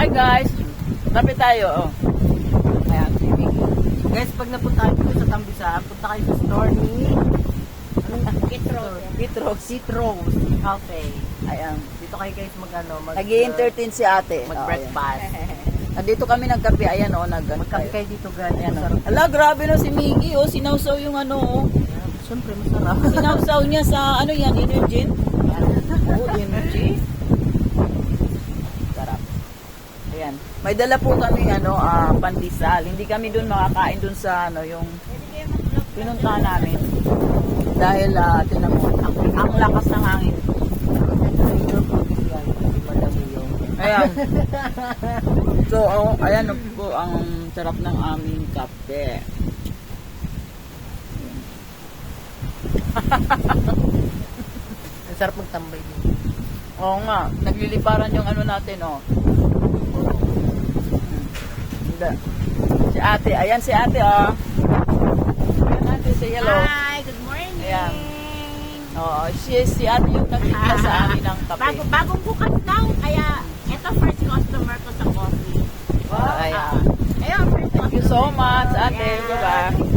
Hi guys! Lapit tayo. Oh. Ayan, sige. Guys, pag napunta kayo sa Tambisaan, punta kayo sa store ni Citrus Cafe. Ayan. Dito kayo guys Nag-i-entertain si ate. mag-breakfast. Nandito kami nagkape. Ayan o, Magkape kayo dito guys. Ayan, Masarap. ala, grabe no si Miggy. Oh, sinawsaw yung ano. Oh. Ayan, siyempre masarap. Sinawsaw niya sa ano yan, Energy. Oh, Energy. Sarap. Ayan. May dala po kami ano, pandesal. Hindi kami doon makakain doon sa ano, yung pinunta namin. Dahil tinan mo, ang lakas ng hangin. Ayan. So, ayan po ang sarap ng aming kape. Ang sarap magtambay din. Oo nga, nagliliparan yung ano natin, oh. Hindi. Si ate, ayan si ate, oh. Ayan ate, say hello. Hi, good morning. Ayan. Oo, si ate yung nagtimpla sa amin ng kape. Bagong bukas daw, kaya ito first customer ko sa coffee. Ayan. Ayun, first Thank you so much, ate. Yeah. Bye-bye.